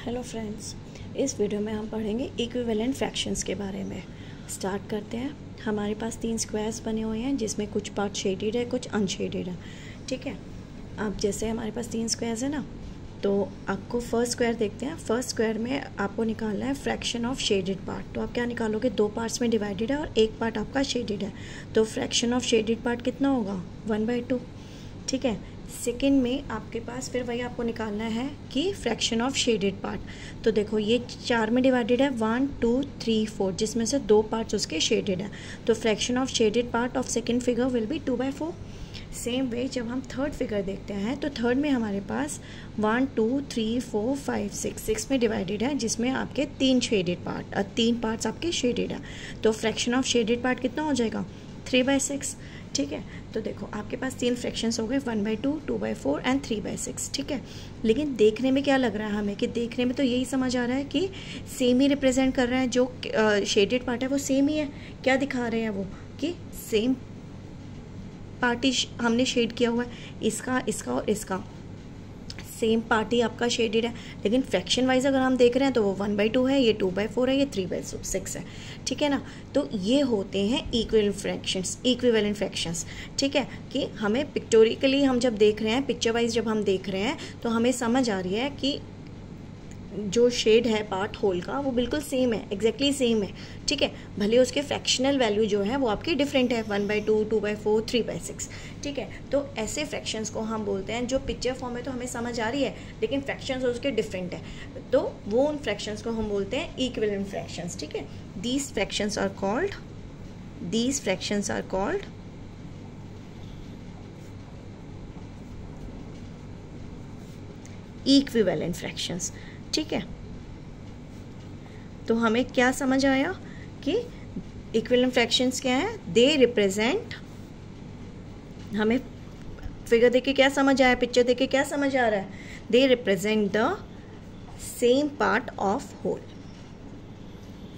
Hello friends, इस video में हम पढ़ेंगे इक्विवेलेंट फ्रैक्शंस के बारे में। स्टार्ट करते हैं। हमारे पास 3 स्क्वायर्स बने हुए हैं जिसमें कुछ पार्ट शेडेड है, कुछ अनशेडेड है। ठीक है, अब जैसे हमारे पास 3 स्क्वायर्स है ना, तो आपको फर्स्ट स्क्वायर देखते हैं। फर्स्ट स्क्वायर में आपको निकालना है फ्रैक्शन ऑफ शेडेड पार्ट। तो आप क्या निकालोगे, 2 पार्ट्स में डिवाइडेड है और एक पार्ट आपका शेडेड है, तो फ्रैक्शन ऑफ शेडेड पार्ट कितना होगा, 1/2। ठीक है, सेकेंड में आपके पास फिर वही आपको निकालना है कि फ्रैक्शन ऑफ शेडेड पार्ट। तो देखो ये 4 में डिवाइडेड है, 1 2 3 4, जिसमें से 2 पार्ट्स उसके शेडेड है, तो fraction of shaded part of second figure will be 2/4। Same way जब हम थर्ड फिगर देखते हैं तो थर्ड में हमारे पास 1 2 3 4 5 6 में डिवाइडेड है, जिसमें आपके 3 शेडेड पार्ट 3 पार्ट्स आपके शेडेड है, तो फ्रैक्शन ऑफ शेडेड पार्ट कितना हो जाएगा, 3/6। ठीक है, तो देखो आपके पास 3 फ्रैक्शंस हो गए, 1/2, 2/4 एंड 3/6। ठीक है, लेकिन देखने में क्या लग रहा है हमें, कि देखने में तो यही समझ आ रहा है कि सेम ही रिप्रेजेंट कर रहा है, जो शेडेड पार्ट है वो सेम ही है। क्या दिखा रहे हैं वो, कि सेम पार्ट ही हमने शेड किया हुआ है, इसका इसका और इसका सेम पार्ट ही आपका शेडेड है। लेकिन फ्रैक्शन वाइज अगर हम देख रहे हैं तो वो 1/2 है, ये 2/4 है, ये 3/6 है। ठीक है ना, तो ये होते हैं इक्विवेलेंट फ्रैक्शंस। ठीक है, कि हमें पिक्टोरिकली हम जब देख रहे हैं, पिक्चर वाइज जब हम देख रहे हैं, तो हमें समझ आ रही है कि जो शेड है पार्ट होल का वो बिल्कुल सेम है, एग्जैक्टली सेम है। ठीक है, भले उसके फ्रैक्शनल वैल्यू जो है वो आपकी डिफरेंट है, 1/2, 2/4, 3/6। ठीक है, तो ऐसे फ्रैक्शंस को हम बोलते हैं, जो पिक्चर फॉर्म में तो हमें समझ आ रही है लेकिन फ्रैक्शंस उसके डिफरेंट है, तो वो उन फ्रैक्शंस को हम बोलते हैं इक्विवेलेंट फ्रैक्शंस। ठीक है, these fractions are called equivalent fractions. ठीक है, तो हमें क्या समझ आया कि इक्विवेलेंट फ्रैक्शंस क्या है, दे रिप्रेजेंट, हमें फिगर देख के क्या समझ आया, पिक्चर देख के क्या समझ आ रहा है, they represent the same part of whole.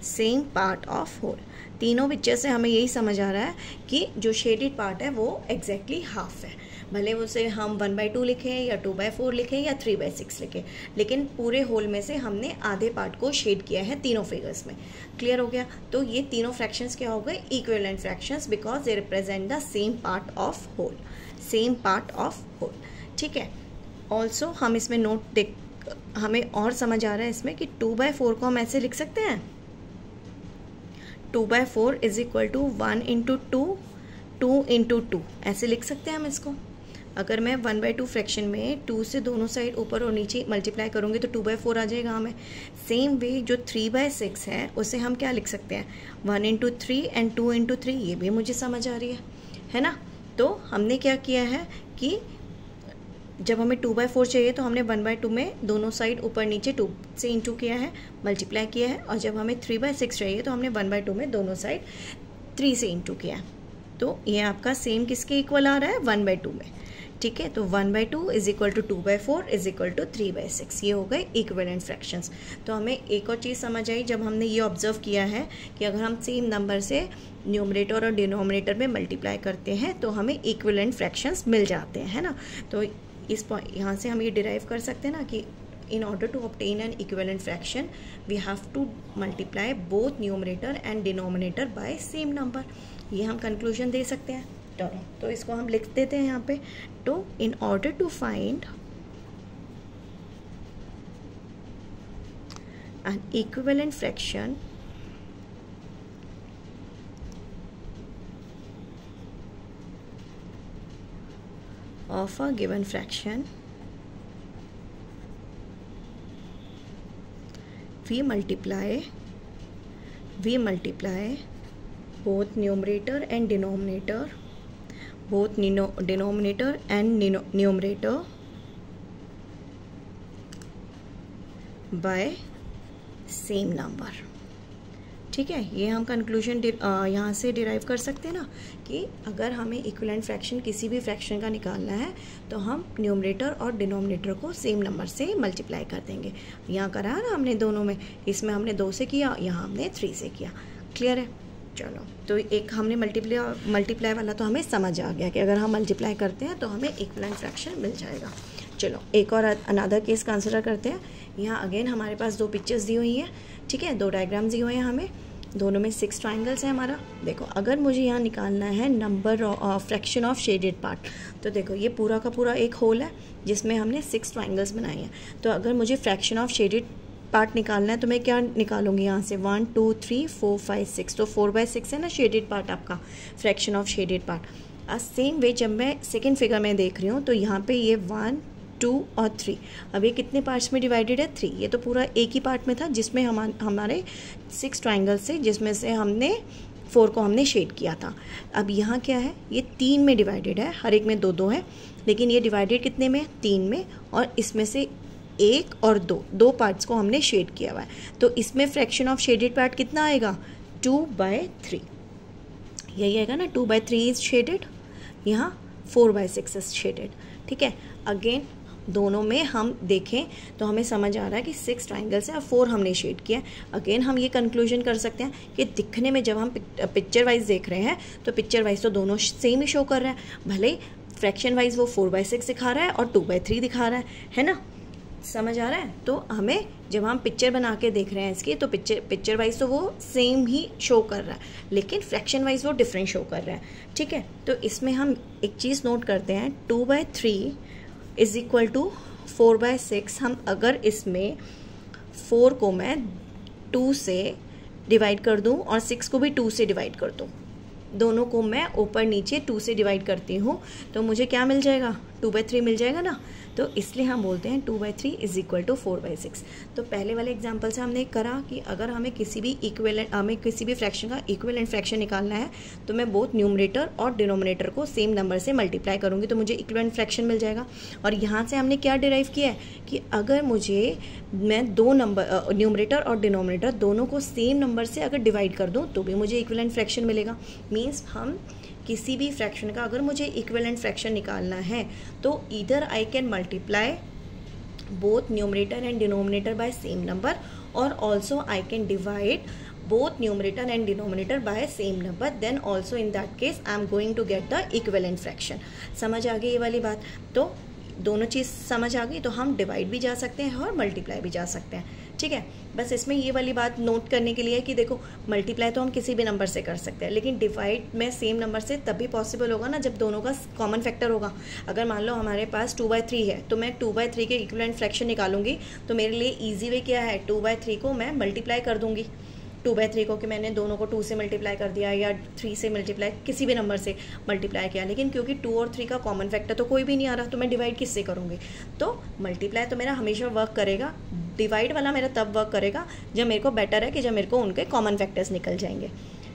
Same part of whole, तीनों पिक्चर से हमें यही समझ आ रहा है कि जो शेडेड पार्ट है वो एग्जैक्टली हाफ है, भले उसे हम 1/2 लिखें या 2/4 लिखें या 3/6 लिखें, लेकिन पूरे होल में से हमने आधे पार्ट को शेड किया है तीनों फिगर्स में। क्लियर हो गया, तो ये तीनों फ्रैक्शंस क्या हो गए, equivalent fractions, because they represent the same part of whole, same part of whole. ठीक है, ऑल्सो हम इसमें हमें और समझ आ रहा है इसमें कि 2/4 को हम ऐसे लिख सकते हैं, 2/4 इज इक्वल टू 1 × 2, 2 × 2, ऐसे लिख सकते हैं हम इसको। अगर मैं 1/2 फ्रैक्शन में 2 से दोनों साइड ऊपर और नीचे मल्टीप्लाई करूँगी तो 2/4 आ जाएगा हमें। सेम वे जो 3/6 है उसे हम क्या लिख सकते हैं, 1 × 3 एंड 2 × 3, ये भी मुझे समझ आ रही है ना। तो हमने क्या किया है कि जब हमें 2/4 चाहिए तो हमने 1/2 में दोनों साइड ऊपर नीचे 2 से इंटू किया है, मल्टीप्लाई किया है, और जब हमें 3/6 चाहिए तो हमने 1/2 में दोनों साइड 3 से इंटू किया है। तो ये आपका सेम किसके इक्वल आ रहा है, 1/2 में। ठीक है, तो 1/2 is equal to 2/4 is equal to 3/6, ये हो गए इक्विवेलेंट फ्रैक्शंस। तो हमें एक और चीज़ समझ आई जब हमने ये ऑब्जर्व किया है कि अगर हम सेम नंबर से न्यूमरेटर और डिनोमिनेटर में मल्टीप्लाई करते हैं तो हमें इक्विवेलेंट फ्रैक्शंस मिल जाते हैं, है ना। तो इस पॉइंट यहाँ से हम ये डिराइव कर सकते हैं ना कि in order to obtain an equivalent fraction we have to multiply both numerator and denominator by same number। ये हम कंक्लूजन दे सकते हैं। चलो, तो इसको हम लिख देते हैं यहाँ पे। तो in order to find an equivalent fraction of a given fraction, we multiply both numerator and denominator, denominator and numerator by same number। ठीक है, ये हम कंक्लूजन यहाँ से डिराइव कर सकते हैं ना, कि अगर हमें इक्विवेलेंट फ्रैक्शन किसी भी फ्रैक्शन का निकालना है तो हम न्यूमरेटर और डिनोमिनेटर को सेम नंबर से मल्टीप्लाई कर देंगे। यहाँ करा ना हमने दोनों में, इसमें हमने 2 से किया, यहाँ हमने 3 से किया। क्लियर है, चलो, तो एक हमने मल्टीप्लाई वाला तो हमें समझ आ गया कि अगर हम मल्टीप्लाई करते हैं तो हमें इक्विवेलेंट फ्रैक्शन मिल जाएगा। चलो एक और अनदर केस कंसिडर करते हैं। यहाँ अगेन हमारे पास दो पिक्चर्स दी हुई हैं, ठीक है, दो डायग्राम्स दिए हुए हैं हमें, दोनों में 6 ट्राइंगल्स है हमारा। देखो अगर मुझे यहाँ निकालना है number fraction of shaded part, तो देखो ये पूरा का पूरा एक होल है जिसमें हमने 6 ट्राइंगल्स बनाए हैं। तो अगर मुझे फ्रैक्शन ऑफ शेडेड पार्ट निकालना है तो मैं क्या निकालूंगी यहाँ से 1 2 3 4 5 6, तो 4/6 है ना शेडेड पार्ट आपका, fraction of shaded part. Same way जब मैं सेकेंड फिगर में देख रही हूँ तो यहाँ पे ये 1 2 और 3, अब ये कितने पार्ट्स में डिवाइडेड है 3, ये तो पूरा एक ही पार्ट में था जिसमें हमारे 6 ट्राइंगल्स से जिसमें से हमने 4 को हमने शेड किया था। अब यहाँ क्या है, ये 3 में डिवाइडेड है, हर एक में 2-2 है, लेकिन ये डिवाइडेड कितने में 3 में, और इसमें से 1 और 2 पार्ट्स को हमने शेड किया हुआ है। तो इसमें फ्रैक्शन ऑफ शेडेड पार्ट कितना आएगा 2/3, यही आएगा ना, 2/3 इज शेडेड, यहाँ 4/6 इज शेडेड, ठीक है। अगेन दोनों में हम देखें तो हमें समझ आ रहा है कि 6 ट्राइंगल्स हैं और 4 हमने शेड किया है। अगेन हम ये कंक्लूजन कर सकते हैं कि दिखने में जब हम पिक्चर वाइज देख रहे हैं तो पिक्चर वाइज तो दोनों सेम ही शो कर रहे हैं, भले फ्रैक्शन वाइज वो 4/6 दिखा रहा है और 2/3 दिखा रहा है ना, समझ आ रहा है। तो हमें जब हम पिक्चर बना के देख रहे हैं इसकी, तो पिक्चर वाइज तो वो सेम ही शो कर रहा है, लेकिन फ्रैक्शन वाइज वो डिफरेंट शो कर रहा है, ठीक है। तो इसमें हम एक चीज़ नोट करते हैं, 2/3 इज इक्वल टू 4/6। हम अगर इसमें 4 को मैं 2 से डिवाइड कर दूं और 6 को भी 2 से डिवाइड कर दूं, दोनों को मैं ऊपर नीचे 2 से डिवाइड करती हूँ, तो मुझे क्या मिल जाएगा 2/3 मिल जाएगा ना। तो इसलिए हम बोलते हैं 2/3 इज इक्वल टू 4/6। तो पहले वाले एग्जाम्पल से हमने करा कि अगर हमें किसी भी फ्रैक्शन का इक्विवेलेंट फ्रैक्शन निकालना है तो मैं बोथ न्यूमरेटर और डिनोमिनेटर को सेम नंबर से मल्टीप्लाई करूँगी तो मुझे इक्विवेलेंट फ्रैक्शन मिल जाएगा। और यहाँ से हमने क्या डिराइव किया है कि अगर मैं 2 नंबर न्यूमरेटर और डिनोमिनेटर दोनों को सेम नंबर से अगर डिवाइड कर दूँ तो भी मुझे इक्विवेलेंट फ्रैक्शन मिलेगा। मीन्स हम किसी भी फ्रैक्शन का अगर मुझे इक्विवेलेंट फ्रैक्शन निकालना है तो either I can multiply both numerator and denominator by same number, और also I can divide both numerator and denominator by same number, then also in that case I am going to get the equivalent fraction। समझ आ गई ये वाली बात। तो दोनों चीज़ समझ आ गई तो हम डिवाइड भी जा सकते हैं और मल्टीप्लाई भी जा सकते हैं, ठीक है। बस इसमें ये वाली बात नोट करने के लिए कि देखो मल्टीप्लाई तो हम किसी भी नंबर से कर सकते हैं, लेकिन डिवाइड में सेम नंबर से तभी पॉसिबल होगा ना जब दोनों का कॉमन फैक्टर होगा। अगर मान लो हमारे पास 2/3 है तो मैं 2/3 के इक्विवेलेंट फ्रैक्शन निकालूंगी तो मेरे लिए ईजी वे क्या है, 2/3 को मैं मल्टीप्लाई कर दूंगी, 2/3 को कि मैंने दोनों को 2 से मल्टीप्लाई कर दिया या 3 से मल्टीप्लाई, किसी भी नंबर से मल्टीप्लाई किया, लेकिन क्योंकि 2 और 3 का कॉमन फैक्टर तो कोई भी नहीं आ रहा तो मैं डिवाइड किससे करूँगी। तो मल्टीप्लाई तो मेरा हमेशा वर्क करेगा, डिवाइड वाला मेरा तब वर्क करेगा जब मेरे को बेटर है कि जब मेरे को उनके कॉमन फैक्टर्स निकल जाएंगे,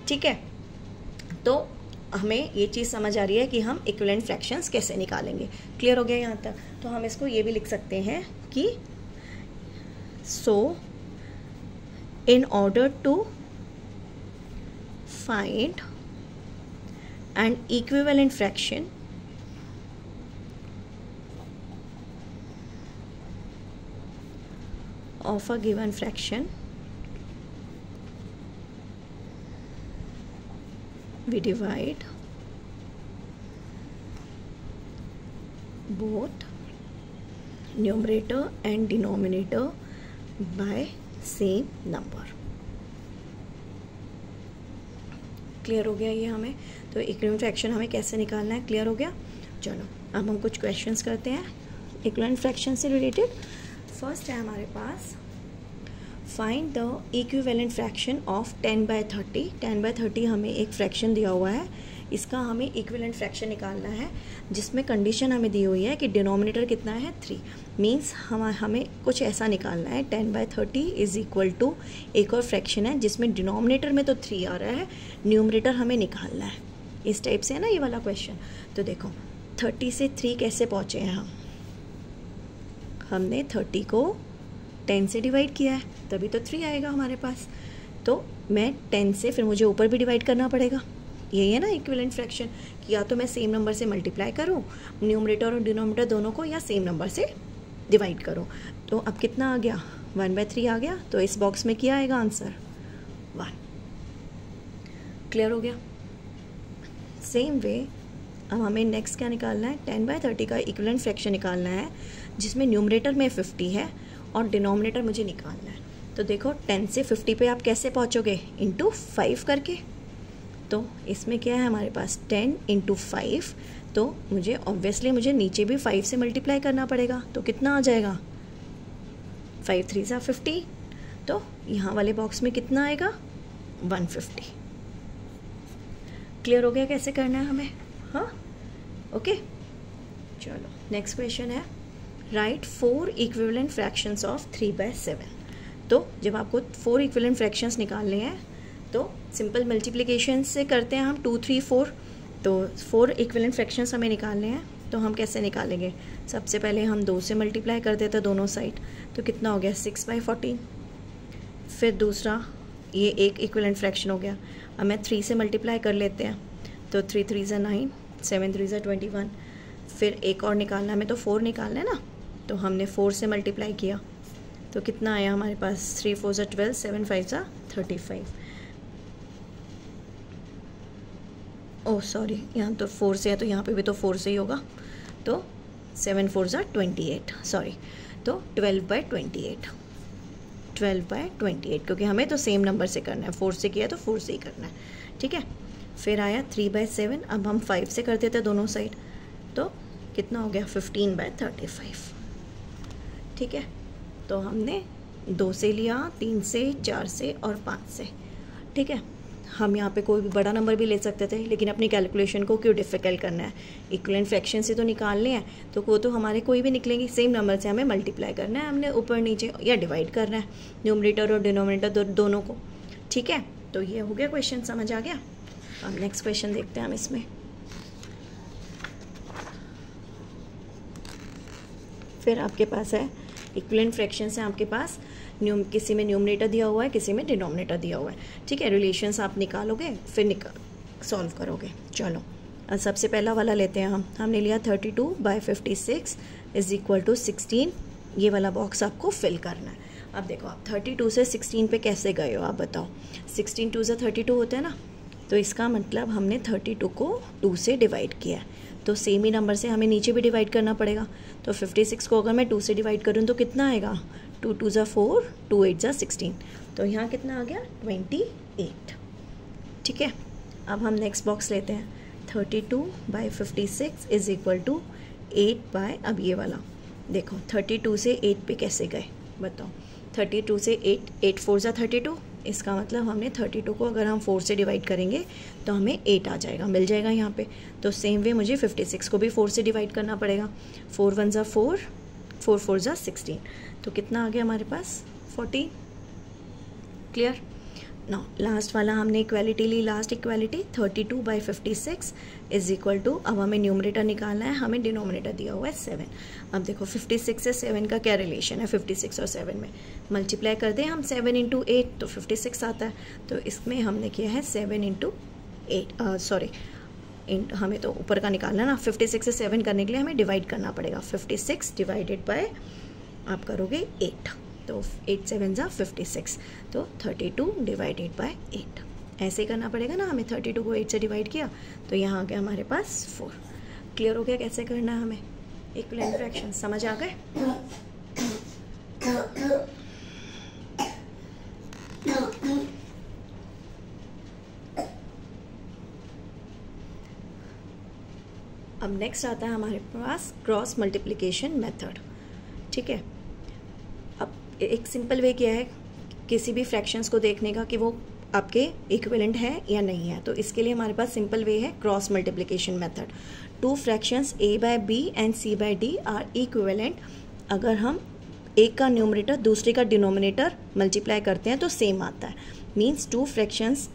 ठीक है। तो हमें ये चीज़ समझ आ रही है कि हम इक्विवेलेंट फ्रैक्शंस कैसे निकालेंगे। क्लियर हो गया यहाँ तक। तो हम इसको ये भी लिख सकते हैं कि सो in order to find an equivalent fraction of a given fraction, we divide both numerator and denominator by same number. Clear हो गया ये हमें। तो इक्विवेलेंट फ्रैक्शन हमें कैसे निकालना है, क्लियर हो गया। चलो अब हम कुछ क्वेश्चंस करते हैं इक्विवेलेंट फ्रैक्शन से रिलेटेड। फर्स्ट है हमारे पास, find the equivalent fraction of 10/30। 10/30 हमें एक फ्रैक्शन दिया हुआ है, इसका हमें इक्विवेलेंट फ्रैक्शन निकालना है जिसमें कंडीशन हमें दी हुई है कि डिनोमिनेटर कितना है 3। मीन्स हमें कुछ ऐसा निकालना है 10/30 इज इक्वल टू एक और फ्रैक्शन है जिसमें डिनोमिनेटर में तो 3 आ रहा है, न्यूमरेटर हमें निकालना है। इस टाइप से है ना ये वाला क्वेश्चन। तो देखो 30 से 3 कैसे पहुँचे हैं हमने 30 को 10 से डिवाइड किया है तभी तो 3 आएगा हमारे पास। तो मैं 10 से फिर मुझे ऊपर भी डिवाइड करना पड़ेगा, यही है ना इक्विवेलेंट फ्रैक्शन कि या तो मैं सेम नंबर से मल्टीप्लाई करूं न्यूमरेटर और डिनोमिनेटर दोनों को, या सेम नंबर से डिवाइड करूं। तो अब कितना आ गया 1/3 आ गया। तो इस बॉक्स में क्या आएगा आंसर 1। क्लियर हो गया। सेम वे अब हमें नेक्स्ट क्या निकालना है, 10/30 का इक्विवेलेंट फ्रैक्शन निकालना है जिसमें न्यूमरेटर में 50 है और डिनोमिनेटर मुझे निकालना है। तो देखो 10 से 50 पे आप कैसे पहुँचोगे, इंटू 5 करके। तो इसमें क्या है हमारे पास 10 इंटू 5, तो मुझे ऑब्वियसली मुझे नीचे भी 5 से मल्टीप्लाई करना पड़ेगा। तो कितना आ जाएगा, 5 3 सा 50। तो यहाँ वाले बॉक्स में कितना आएगा, 150। क्लियर हो गया कैसे करना है हमें? हाँ, ओके। चलो नेक्स्ट क्वेश्चन है, राइट 4 इक्विवेलेंट फ्रैक्शंस ऑफ 3/7। तो जब आपको 4 इक्विवेलेंट फ्रैक्शंस निकालने हैं तो सिंपल मल्टीप्लिकेशन से करते हैं हम, 2 3 4। तो 4 इक्विवेलेंट फ्रैक्शंस हमें निकालने हैं, तो हम कैसे निकालेंगे? सबसे पहले हम 2 से मल्टीप्लाई कर देते हैं दोनों साइड, तो कितना हो गया 6/14। फिर दूसरा ये एक इक्विवेलेंट फ्रैक्शन हो गया, अब मैं 3 से मल्टीप्लाई कर लेते हैं, तो 3 3 ज़ा 9, 7 3 ज़ा 21। फिर एक और निकालना है, हमें तो 4 निकालना है ना, तो हमने 4 से मल्टीप्लाई किया, तो कितना आया हमारे पास 3 4 ज़ा 12, 7 5 ज़ा 35। ओह सॉरी, यहाँ तो 4 से है तो यहाँ पे भी तो 4 से ही होगा, तो 7 4 ज़ा 28, सॉरी, तो 12/28, 12/28, क्योंकि हमें तो सेम नंबर से करना है, 4 से किया तो 4 से ही करना है, ठीक है। फिर आया 3/7, अब हम 5 से कर देते हैं दोनों साइड, तो कितना हो गया 15/35, ठीक है। तो हमने 2 से लिया, 3 से, 4 से और 5 से, ठीक है। हम यहाँ पे कोई भी बड़ा नंबर भी ले सकते थे, लेकिन अपनी कैलकुलेशन को क्यों डिफ़िकल्ट करना है, इक्विवेलेंट फ्रैक्शन से तो निकालने हैं, तो वो तो हमारे कोई भी निकलेंगे, सेम नंबर से हमें मल्टीप्लाई करना है, हमने ऊपर नीचे या डिवाइड करना है न्यूमरेटर और डिनोमिनेटर दोनों को, ठीक है। तो ये हो गया क्वेश्चन, समझ आ गया। अब नेक्स्ट क्वेश्चन देखते हैं हम इसमें। फिर आपके पास है इक्विवेलेंट फ्रैक्शन से आपके पास किसी में न्यूमरेटर दिया हुआ है, किसी में डिनोमिनेटर दिया हुआ है, ठीक है। रिलेशंस आप निकालोगे, फिर सॉल्व करोगे। चलो अब सबसे पहला वाला लेते हैं हमने लिया 32/56 इज इक्वल टू 16। ये वाला बॉक्स आपको फिल करना है। अब देखो आप 32 से 16 पे कैसे गए हो, आप बताओ। 16 2 से 32 होते हैं ना, तो इसका मतलब हमने 32 को 2 से डिवाइड किया है, तो सेम ही नंबर से हमें नीचे भी डिवाइड करना पड़ेगा। तो 56 को अगर मैं 2 से डिवाइड करूँ तो कितना आएगा, 2 2 ज़ा 4, 2 8 ज़ा 16, तो यहाँ कितना आ गया 28, ठीक है। अब हम नेक्स्ट बॉक्स लेते हैं, 32/56 इज इक्वल टू 8 अब ये वाला देखो 32 से 8 पे कैसे गए बताओ। 32 से 8 4 ज़ा 32, इसका मतलब हमने 32 को अगर हम 4 से डिवाइड करेंगे तो हमें 8 आ जाएगा, मिल जाएगा यहाँ पे। तो सेम वे मुझे 56 को भी 4 से डिवाइड करना पड़ेगा। 4 1 ज़ा 4, 4 4 ज़ा 16, तो कितना आ गया हमारे पास 40। क्लियर। ना लास्ट वाला हमने इक्वालिटी ली, last equality 32/56 is equal to, अब हमें न्यूमरेटर निकालना है, हमें डिनोमिनेटर दिया हुआ है 7। अब देखो 56 से 7 का क्या रिलेशन है, 56 और 7 में मल्टीप्लाई कर दें हम 7 × 8 तो 56 आता है। तो इसमें हमने किया है 7 × 8, सॉरी हमें तो ऊपर का निकालना है ना, 56 से 7 करने के लिए हमें डिवाइड करना पड़ेगा। 56 डिवाइडेड बाय आप करोगे 8, तो 8 7 ज़ा 56, तो 32 डिवाइडेड बाय 8 ऐसे करना पड़ेगा ना हमें। 32 को 8 से डिवाइड किया तो यहाँ आ गया हमारे पास 4। क्लियर हो गया कैसे करना है हमें इक्विवेलेंट फ्रैक्शन, समझ आ गए। अब नेक्स्ट आता है हमारे पास क्रॉस मल्टीप्लिकेशन मेथड, ठीक है। अब एक सिंपल वे क्या है किसी भी फ्रैक्शंस को देखने का कि वो आपके इक्विवेलेंट है या नहीं है, तो इसके लिए हमारे पास सिंपल वे है cross multiplication method. 2 fractions a/b and c/d are equivalent. अगर हम एक का न्यूमरेटर दूसरे का डिनोमिनेटर मल्टीप्लाई करते हैं तो सेम आता है। Means 2 fractions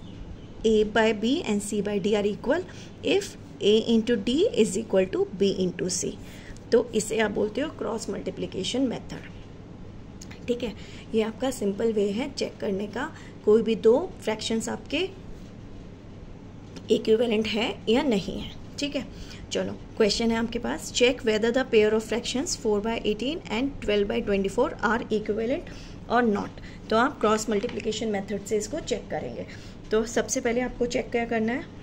a/b and c/d are equal if a × d is equal to b × c। तो इसे आप बोलते हो क्रॉस मल्टीप्लिकेशन मेथड, ठीक है। ये आपका सिंपल वे है चेक करने का कोई भी 2 फ्रैक्शंस आपके इक्विवेलेंट है या नहीं है, ठीक है। चलो क्वेश्चन है आपके पास, check whether the pair of fractions 4/18 and 12/24 are equivalent और नॉट। तो आप क्रॉस मल्टीप्लिकेशन मेथड से इसको चेक करेंगे। तो सबसे पहले आपको चेक क्या करना है,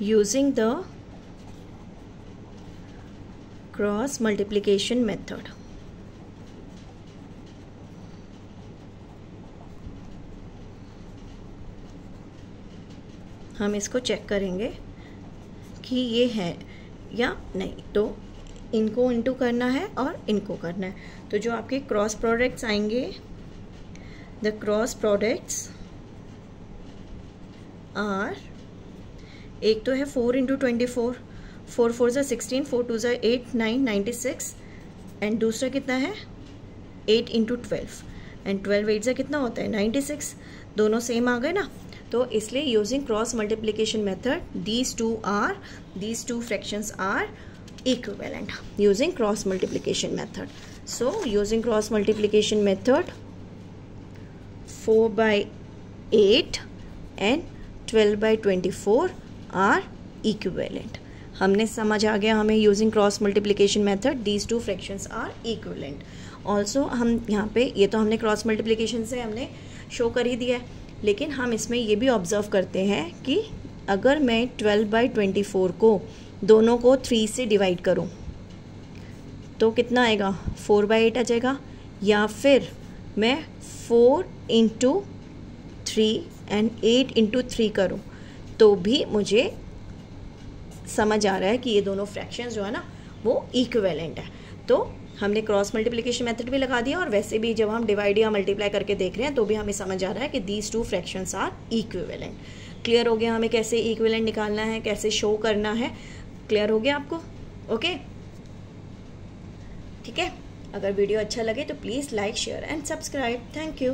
using the cross multiplication method. हम इसको चेक करेंगे कि ये है या नहीं, तो इनको इनटू करना है और इनको करना है। तो जो आपके क्रॉस प्रोडक्ट्स आएंगे, द क्रॉस प्रोडक्ट्स आर, एक तो है 4 इंटू 24, 4 4 ज़ा 16, 4 2 ज़ा 8 9 96, एंड दूसरा कितना है 8 इंटू 12, एंड 12 8 ज़ा कितना होता है 96। दोनों सेम आ गए ना, तो इसलिए using cross multiplication method these two fractions are equivalent using cross multiplication method. So using cross multiplication method 4 by 8 and 12 by 24 are equivalent. हमने समझ आ गया हमें using cross multiplication method these two fractions are equivalent. Also हम यहाँ पे ये तो हमने cross multiplication से हमने शो कर ही दिया है, लेकिन हम इसमें ये भी ऑब्जर्व करते हैं कि अगर मैं 12 by 24 को दोनों को 3 से डिवाइड करूं तो कितना आएगा 4 by 8 आ जाएगा, या फिर मैं 4 इंटू 3 एंड 8 इंटू 3 करूँ तो भी मुझे समझ आ रहा है कि ये दोनों फ्रैक्शंस जो है ना वो इक्विवेलेंट है। तो हमने क्रॉस मल्टीप्लिकेशन मेथड भी लगा दिया, और वैसे भी जब हम डिवाइड या मल्टीप्लाई करके देख रहे हैं तो भी हमें समझ आ रहा है कि these two fractions are equivalent. Clear हो गया हमें कैसे इक्विवेलेंट निकालना है, कैसे शो करना है, क्लियर हो गया आपको? ओके, ठीक है। अगर वीडियो अच्छा लगे तो please like, share and subscribe. Thank you.